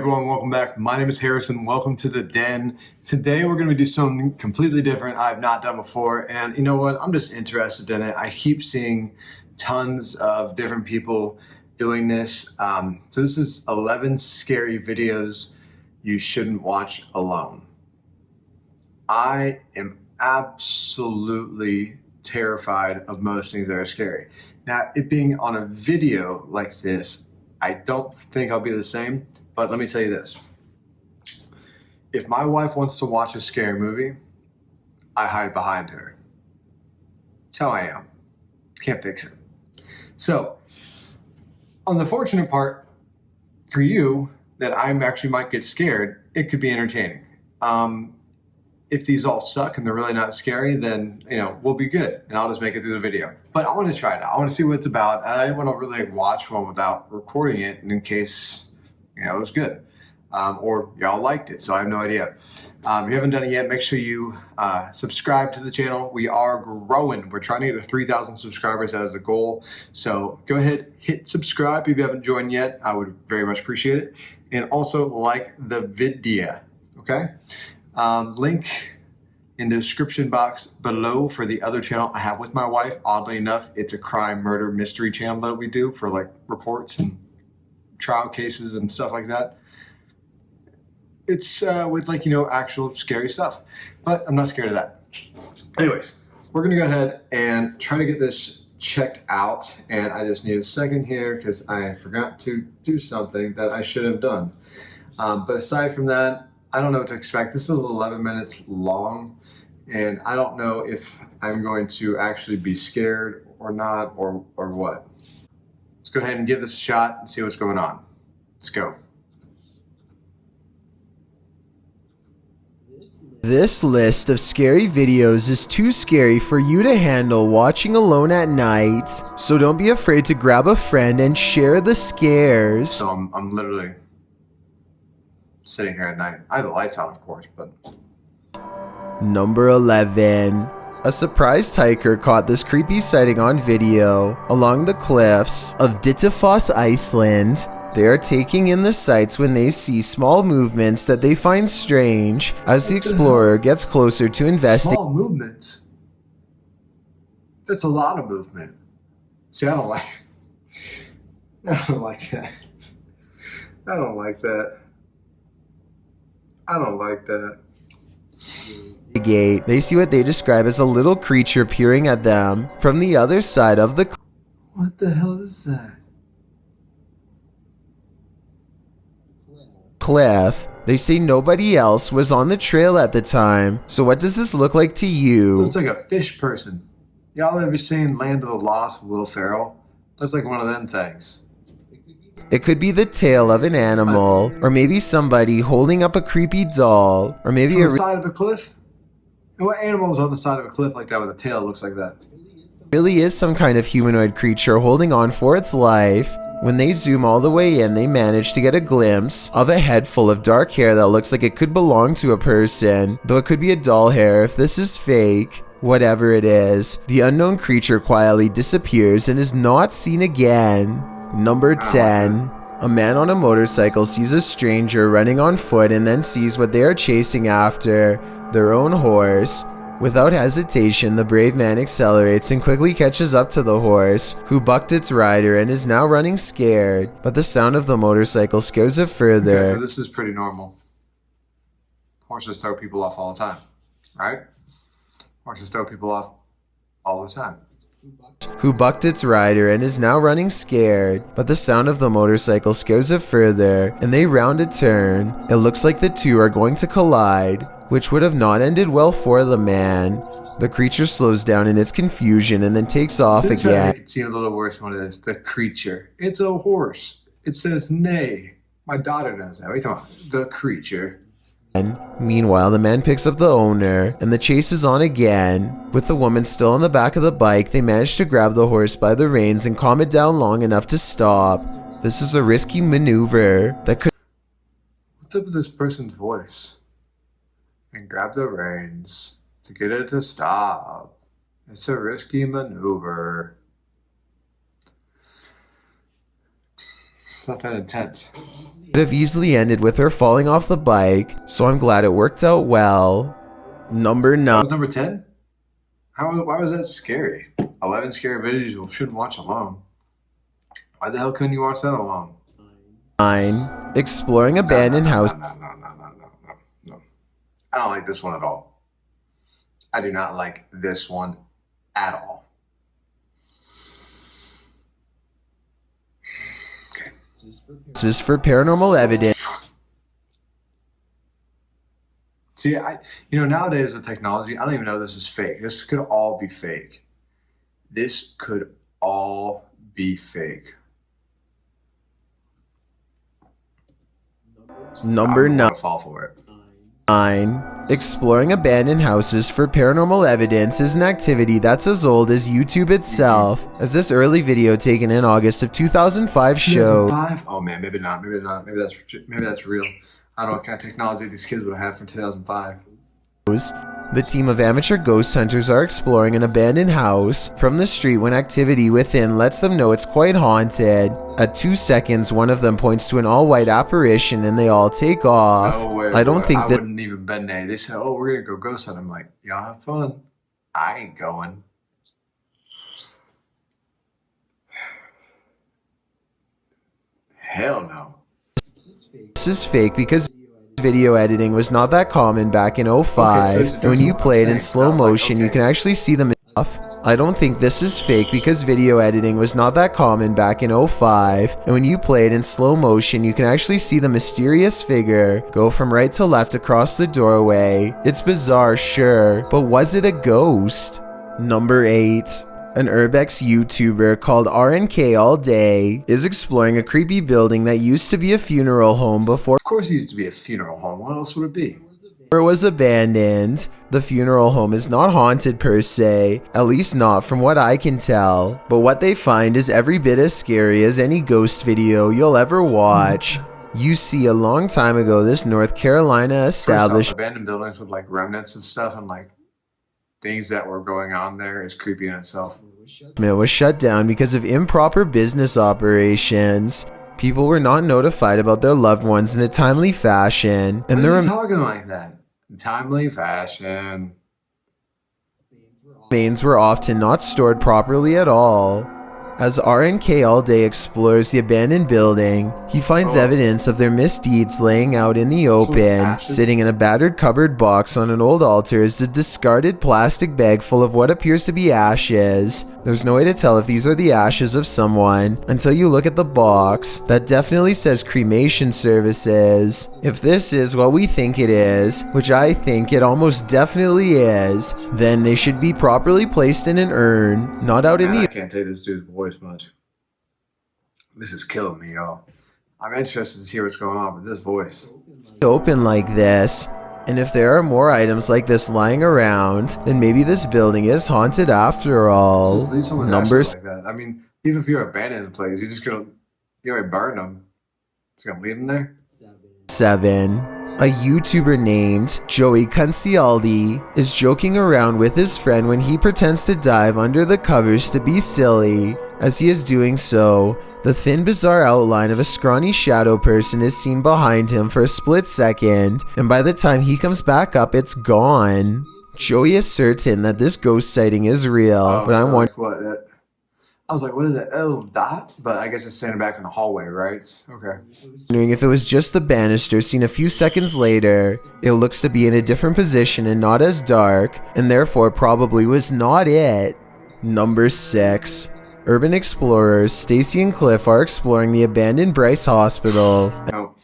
everyone, welcome back. My name is Harrison. Welcome to the den. Today we're going to do something completely different I've not done before, and you know what? I'm just interested in it. I keep seeing tons of different people doing this. So this is 11 scary videos you shouldn't watch alone. I am absolutely terrified of most things that are scary. Now, it being on a video like this, I don't think I'll be the same, but let me tell you this. If my wife wants to watch a scary movie, I hide behind her. That's how I am. Can't fix it. So, on the fortunate part for you that I actually might get scared, it could be entertaining. If these all suck and they're really not scary, then we'll be good, and I'll just make it through the video. But I want to try it out. I want to see what it's about. I didn't want to really watch one without recording it, in case it was good, or y'all liked it. So I have no idea. If you haven't done it yet, make sure you subscribe to the channel. We are growing. We're trying to get to 3,000 subscribers as the goal. So go ahead, hit subscribe if you haven't joined yet. I would very much appreciate it, and also like the video. Okay. Link in the description box below for the other channel I have with my wife. Oddly enough, it's a crime, murder, mystery channel that we do for like reports and trial cases and stuff like that. It's with actual scary stuff, but I'm not scared of that. Anyways, we're gonna go ahead and try to get this checked out, and I just need a second here because I forgot to do something that I should have done. But aside from that, I don't know what to expect. This is 11 minutes long, and I don't know if I'm going to actually be scared or not, or what. Let's go ahead and give this a shot and see what's going on. Let's go. This list of scary videos is too scary for you to handle watching alone at night, so don't be afraid to grab a friend and share the scares. So I'm literally sitting here at night. I have the lights on, of course, but... Number 11. A surprised hiker caught this creepy sighting on video along the cliffs of Dittifoss, Iceland. They are taking in the sights when they see small movements that they find strange as the explorer gets closer to investigate. Small movements? That's a lot of movement. See, I don't like that. I don't like that. I don't like that. They see what they describe as a little creature peering at them from the other side of the What the hell is that? cliff. They say nobody else was on the trail at the time. So what does this look like to you? Looks like a fish person. Y'all ever seen Land of the Lost with Will Ferrell? Looks like one of them things. It could be the tail of an animal, or maybe somebody holding up a creepy doll, or maybe on the side of a cliff? And what animal is on the side of a cliff like that with a tail that looks like that? really is some kind of humanoid creature holding on for its life. When they zoom all the way in, they manage to get a glimpse of a head full of dark hair that looks like it could belong to a person, though it could be a doll hair if this is fake. Whatever it is, the unknown creature quietly disappears and is not seen again. Number 10. A man on a motorcycle sees a stranger running on foot and then sees what they are chasing after, their own horse. Without hesitation, the brave man accelerates and quickly catches up to the horse, who bucked its rider and is now running scared, but the sound of the motorcycle scares it further. Okay, so this is pretty normal. Horses throw people off all the time, right? Horses throw people off all the time. Who bucked its rider and is now running scared, but the sound of the motorcycle scares it further, and they round a turn. It looks like the two are going to collide, which would have not ended well for the man. The creature slows down in its confusion and then takes off again. It's a little worse when it is the creature. It's a horse. It says neigh. My daughter knows that. What are you talking about? The creature. Meanwhile, the man picks up the owner, and the chase is on again. With the woman still on the back of the bike, they manage to grab the horse by the reins and calm it down long enough to stop. This is a risky maneuver that could... What's up with this person's voice? And grab the reins to get it to stop. It's a risky maneuver. It's not that intense. Could have easily ended with her falling off the bike, so I'm glad it worked out well. Number That 9. was number 10? Why was that scary? 11 scary videos you shouldn't watch alone. Why the hell couldn't you watch that alone? 9. Exploring abandoned house. No. I don't like this one at all. I do not like this one at all. Okay. This is for paranormal evidence. See, nowadays with technology, I don't even know this is fake. This could all be fake. This could all be fake. Number I'm 9. gonna fall for it. 9. Exploring abandoned houses for paranormal evidence is an activity that's as old as YouTube itself, as this early video taken in August of 2005 showed. 2005? Oh man, maybe not. Maybe that's real. I don't know what kind of technology these kids would have had from 2005. The team of amateur ghost hunters are exploring an abandoned house from the street when activity within lets them know it's quite haunted. At 2 seconds, one of them points to an all-white apparition and they all take off. No way, I don't think I that wouldn't even been there. They said, "Oh, we're gonna go ghost hunt." I'm like, "Y'all have fun." I ain't going. Hell no. this is fake because video editing was not that common back in '05, and when you play it in slow motion, you can actually see them off. I don't think this is fake because video editing was not that common back in '05, and when you play it in slow motion, you can actually see the mysterious figure go from right to left across the doorway. It's bizarre, sure, but was it a ghost? Number 8. An Urbex YouTuber called RNK All Day is exploring a creepy building that used to be a funeral home before Of course, it used to be a funeral home. What else would it be? it was abandoned. The funeral home is not haunted per se, at least not from what I can tell, but what they find is every bit as scary as any ghost video you'll ever watch. You see, a long time ago, this North Carolina establishment Abandoned buildings with like remnants of stuff and like things that were going on there is creepy in itself. was shut down because of improper business operations. People were not notified about their loved ones in a timely fashion, and Why are you talking like that? Timely fashion. remains were often not stored properly at all. As RNK All Day explores the abandoned building, he finds evidence of their misdeeds laying out in the open. Sitting in a battered cupboard box on an old altar is a discarded plastic bag full of what appears to be ashes. There's no way to tell if these are the ashes of someone until you look at the box. That definitely says cremation services. If this is what we think it is, which I think it almost definitely is, then they should be properly placed in an urn, not out in the I can't take this dude's voice much. This is killing me, y'all. I'm interested to hear what's going on with this voice. open like this. And if there are more items like this lying around, then maybe this building is haunted after all. Just leave someone's Number ashes like that. I mean, even if you're abandoning a place, you already burn them. Just gonna leave them there? 7. A YouTuber named Joey Cuncialdi is joking around with his friend when he pretends to dive under the covers to be silly. As he is doing so, the thin, bizarre outline of a scrawny shadow person is seen behind him for a split second, and by the time he comes back up, it's gone. Joey is certain that this ghost sighting is real, but I'm wondering. I was like, what is that? Oh, dot? But I guess it's standing back in the hallway, right? Okay. Wondering if it was just the banister seen a few seconds later. It looks to be in a different position and not as dark, and therefore probably was not it. Number 6. Urban explorers Stacy and Cliff are exploring the abandoned Bryce Hospital. No,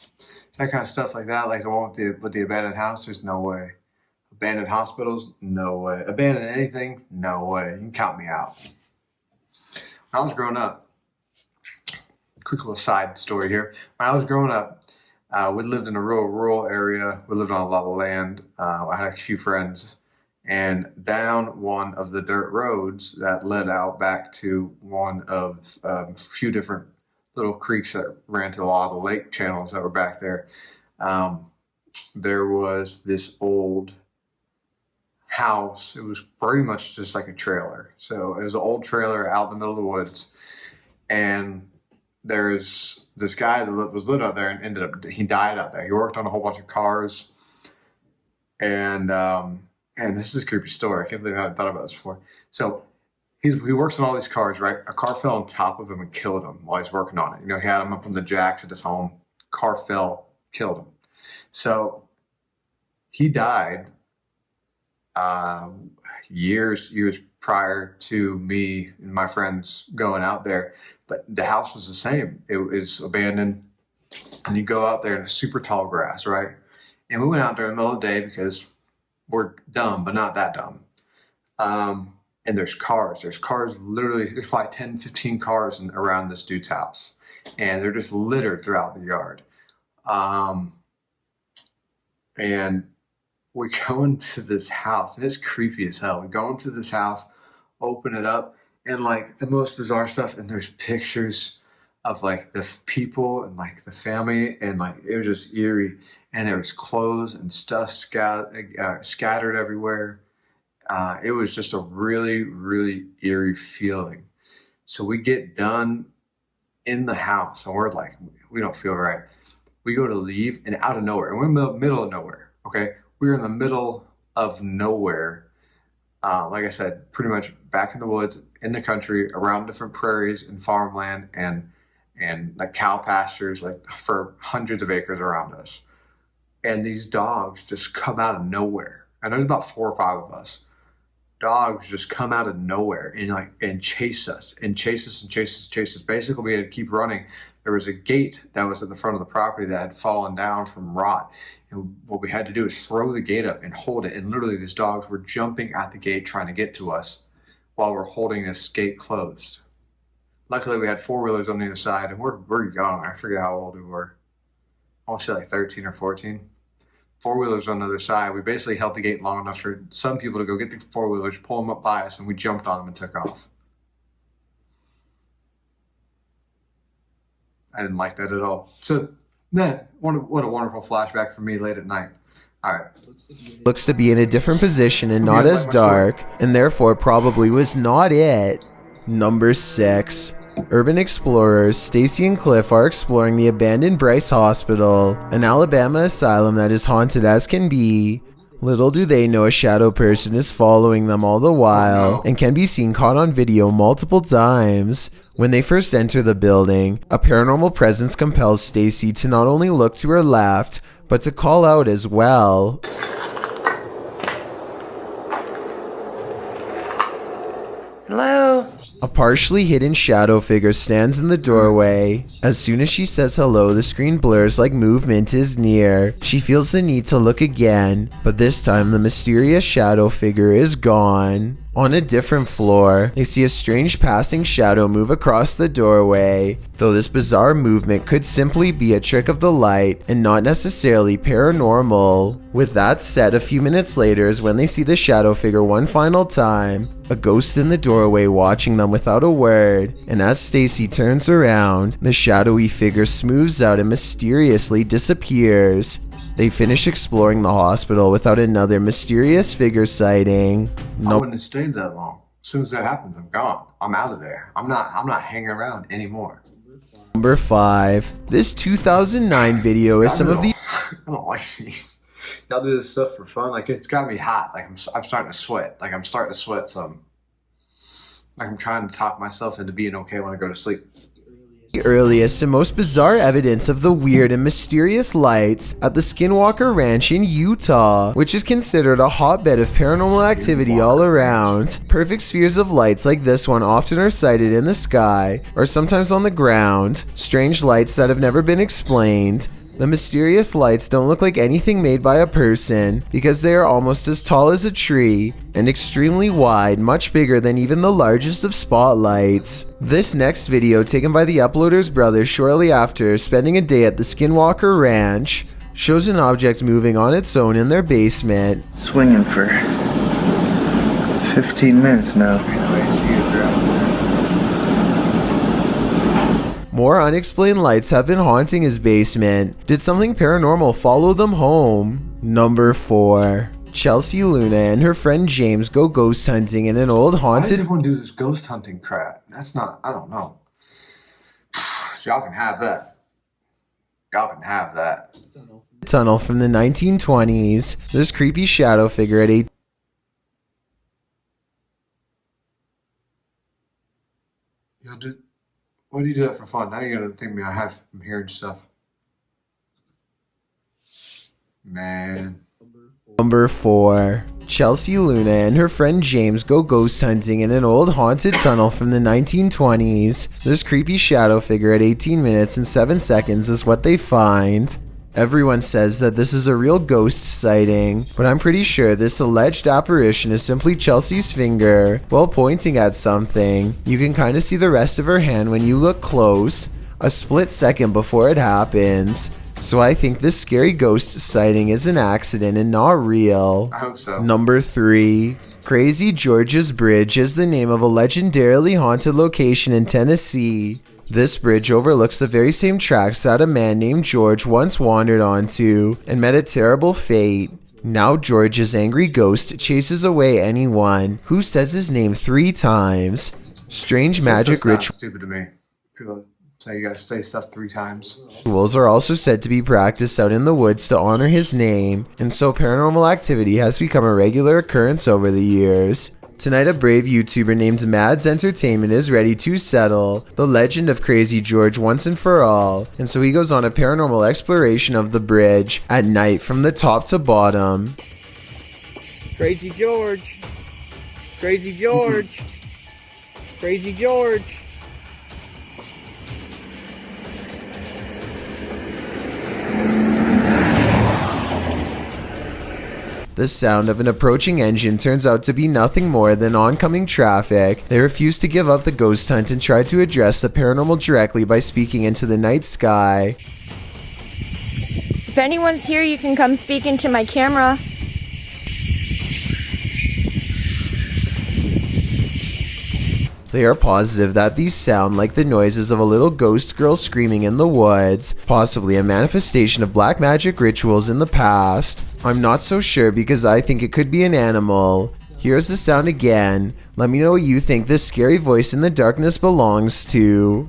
that kind of stuff like that, like the one with the abandoned house, there's no way. Abandoned hospitals, no way. Abandoned anything, no way. You can count me out. When I was growing up, quick little side story here. When I was growing up, we lived in a real rural area. We lived on a lot of land. I had a few friends. And down one of the dirt roads that led out back to one of a few different little creeks that ran to a lot of the lake channels that were back there, there was this old house. It was pretty much just like a trailer. So it was an old trailer out in the middle of the woods. And there's this guy that was living out there and he died out there. He worked on a whole bunch of cars, and this is a creepy story. I can't believe I hadn't thought about this before. So he works on all these cars, right? A car fell on top of him and killed him while he's working on it. You know, he had him up on the jacks at his home. Car fell, killed him. So he died years prior to me and my friends going out there. But the house was the same. It was abandoned. And you go out there in a super tall grass, right? And we went out there in the middle of the day because we're dumb, but not that dumb. And there's cars. Literally, there's probably 10, 15 cars around this dude's house. And they're just littered throughout the yard. And we go into this house, and it's creepy as hell. We go into this house, open it up, and like the most bizarre stuff. And there's pictures of like the people and like the family, and like it was just eerie. And there was clothes and stuff scattered everywhere. It was just a really, really eerie feeling. So we get done in the house, and we're like, we don't feel right. We go to leave, and out of nowhere, and we're in the middle of nowhere, okay? We're in the middle of nowhere. Like I said, pretty much back in the woods, in the country, around different prairies and farmland and like cow pastures, like for hundreds of acres around us. And these dogs just come out of nowhere. And there's about 4 or 5 of us. Dogs just come out of nowhere and chase us. Basically, we had to keep running. There was a gate that was at the front of the property that had fallen down from rot. And what we had to do is throw the gate up and hold it. And literally these dogs were jumping at the gate trying to get to us while we're holding this gate closed. Luckily, we had 4-wheelers on the other side, and we're young. I forget how old we were. I want to say like 13 or 14. 4-wheelers on the other side. We basically held the gate long enough for some people to go get the 4-wheelers, pull them up by us, and we jumped on them and took off. I didn't like that at all. So, what a wonderful flashback for me late at night. All right. Looks to be in a different position and not as dark, and therefore probably was not it. Number 6. Urban explorers Stacy and Cliff are exploring the abandoned Bryce Hospital, an Alabama asylum that is haunted as can be. Little do they know a shadow person is following them all the while and can be seen caught on video multiple times. When they first enter the building, a paranormal presence compels Stacy to not only look to her left, but to call out as well. Hello? A partially hidden shadow figure stands in the doorway. As soon as she says hello, the screen blurs like movement is near. She feels the need to look again, but this time the mysterious shadow figure is gone. On a different floor, they see a strange passing shadow move across the doorway, though this bizarre movement could simply be a trick of the light and not necessarily paranormal. With that said, a few minutes later is when they see the shadow figure one final time, a ghost in the doorway watching them without a word, and as Stacy turns around, the shadowy figure smooths out and mysteriously disappears. They finish exploring the hospital without another mysterious figure sighting. I wouldn't have stayed that long. As soon as that happens, I'm gone. I'm out of there. I'm not hanging around anymore. Number 5. This 2009 video is some of the... I don't like these. Y'all do this stuff for fun. Like, it's got me hot. Like, I'm starting to sweat. Like, I'm starting to sweat some. Like, I'm trying to talk myself into being okay when I go to sleep. The earliest and most bizarre evidence of the weird and mysterious lights at the Skinwalker Ranch in Utah, which is considered a hotbed of paranormal activity all around. Perfect spheres of lights like this one often are sighted in the sky, or sometimes on the ground. Strange lights that have never been explained. The mysterious lights don't look like anything made by a person because they are almost as tall as a tree and extremely wide, much bigger than even the largest of spotlights. This next video, taken by the uploader's brother shortly after spending a day at the Skinwalker Ranch, shows an object moving on its own in their basement. Swinging for 15 minutes now. More unexplained lights have been haunting his basement. Did something paranormal follow them home? Number 4. Chelsea Luna and her friend James go ghost hunting in an old Why does haunted... everyone do this ghost hunting crap? That's not, I don't know. Y'all can have that. Y'all can have that. Tunnel from the 1920s. This creepy shadow figure at 8. Why do you do that for fun? Now you're gonna think I'm hearing stuff. Man. Number 4. Chelsea Luna and her friend James go ghost hunting in an old haunted tunnel from the 1920s. This creepy shadow figure at 18 minutes and 7 seconds is what they find. Everyone says that this is a real ghost sighting, but I'm pretty sure this alleged apparition is simply Chelsea's finger while pointing at something. You can kind of see the rest of her hand when you look close, a split second before it happens. So I think this scary ghost sighting is an accident and not real. I hope so. Number 3. Crazy George's Bridge is the name of a legendarily haunted location in Tennessee. This bridge overlooks the very same tracks that a man named George once wandered onto and met a terrible fate. Now George's angry ghost chases away anyone who says his name 3 times. Strange magic rituals. Stupid to me. People say you gotta say stuff 3 times. Rituals are also said to be practiced out in the woods to honor his name, and so paranormal activity has become a regular occurrence over the years. Tonight, a brave YouTuber named Mads Entertainment is ready to settle the legend of Crazy George once and for all, and so he goes on a paranormal exploration of the bridge at night from the top to bottom. Crazy George. Crazy George. Crazy George. The sound of an approaching engine turns out to be nothing more than oncoming traffic. They refuse to give up the ghost hunt and try to address the paranormal directly by speaking into the night sky. If anyone's here, you can come speak into my camera. They are positive that these sound like the noises of a little ghost girl screaming in the woods, possibly a manifestation of black magic rituals in the past. I'm not so sure because I think it could be an animal. Here's the sound again. Let me know what you think this scary voice in the darkness belongs to.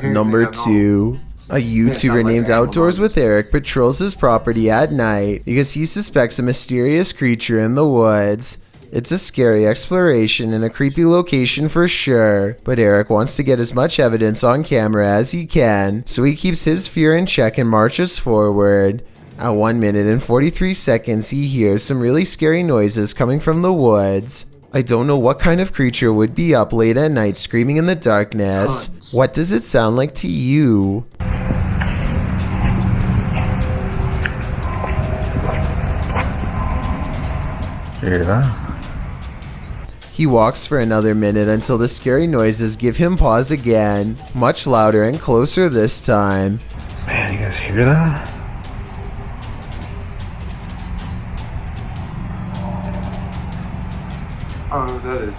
Number 2. A YouTuber named Outdoors with Eric patrols his property at night because he suspects a mysterious creature in the woods. It's a scary exploration and a creepy location for sure, but Eric wants to get as much evidence on camera as he can, so he keeps his fear in check and marches forward. At 1 minute and 43 seconds, he hears some really scary noises coming from the woods. I don't know what kind of creature would be up late at night screaming in the darkness. What does it sound like to you? Hear that? He walks for another minute until the scary noises give him pause again, much louder and closer this time. Man, you guys hear that? I don't know what that is.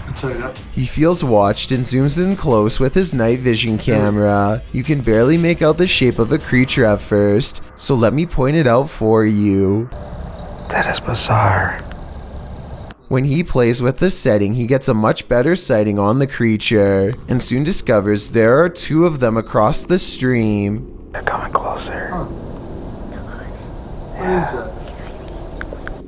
I'll tell you that. He feels watched and zooms in close with his night vision camera. You can barely make out the shape of a creature at first, so let me point it out for you. That is bizarre. When he plays with the setting, he gets a much better sighting on the creature, and soon discovers there are 2 of them across the stream. They're coming closer. What is that?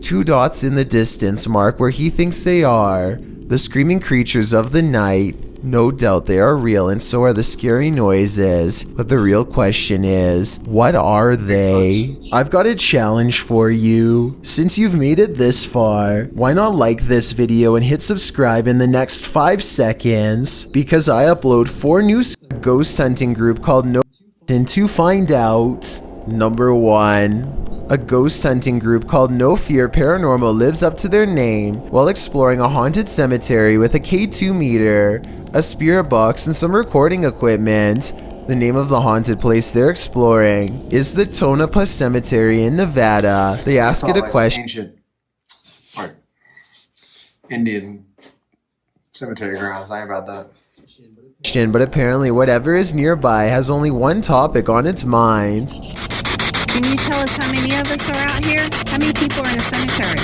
2 dots in the distance mark where he thinks they are. The screaming creatures of the night. No doubt they are real and so are the scary noises. But the real question is, what are they? I've got a challenge for you. Since you've made it this far, why not like this video and hit subscribe in the next 5 seconds? Because I upload 4 new ghost hunting group called No to find out. Number 1. A ghost hunting group called No Fear Paranormal lives up to their name while exploring a haunted cemetery with a K2 meter, a spirit box, and some recording equipment. The name of the haunted place they're exploring is the Tonopah Cemetery in Nevada. They ask it a question. Ancient, or Indian cemetery grounds. I about that. But apparently whatever is nearby has only one topic on its mind. Can you tell us how many of us are out here? How many people are in the cemetery?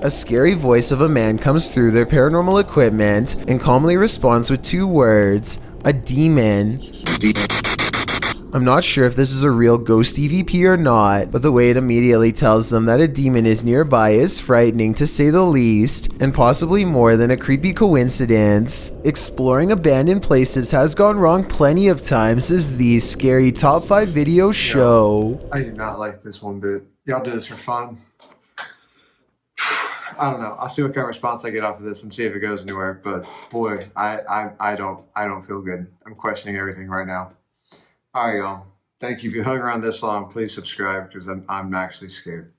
a scary voice of a man comes through their paranormal equipment and calmly responds with 2 words, a demon. I'm not sure if this is a real ghost EVP or not, but the way it immediately tells them that a demon is nearby is frightening to say the least, and possibly more than a creepy coincidence. Exploring abandoned places has gone wrong plenty of times, as these scary top 5 videos show. I do not like this one bit. Y'all do this for fun. I don't know. I'll see what kind of response I get off of this and see if it goes anywhere. But boy, I don't feel good. I'm questioning everything right now. All right, y'all. Thank you. If you hung around this long, please subscribe because I'm actually scared.